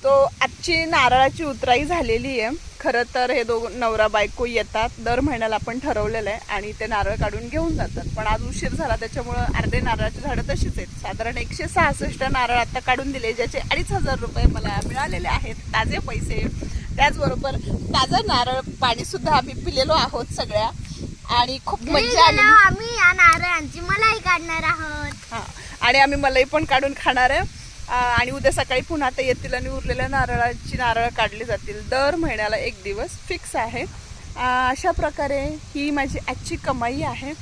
तो आजची नारळाची उतराई झालेली आहे। खरं तर हे नवरा बायको येतात दर महिन्याला, आपण ठरवलेलं आहे, आणि ते नारळ काढून घेऊन जातात। पण आज उशीर झाला त्याच्यामुळं अर्धे नारळाची झाडं तशीच आहेत। साधारण 166 नारळ आता काढून दिले, ज्याचे 2,500 रुपये मला मिळालेले आहेत, ताजे पैसे। त्याचबरोबर ताजं नारळ पाणी सुद्धा आम्ही पिलेलो आहोत सगळ्या, आणि खूप मजा आली। आम्ही या नारळांची मलाई काढणार आहोत। हां, आणि आम्ही मलाई पण काढून खाणार आहे। आणि उद्या सकाळी पुन्हा ते येतील आणि उरलेल्या नारळ काढली जातील। दर महिन्याला एक दिवस फिक्स आहे। अशा प्रकारे ही माझी आजची कमाई आहे।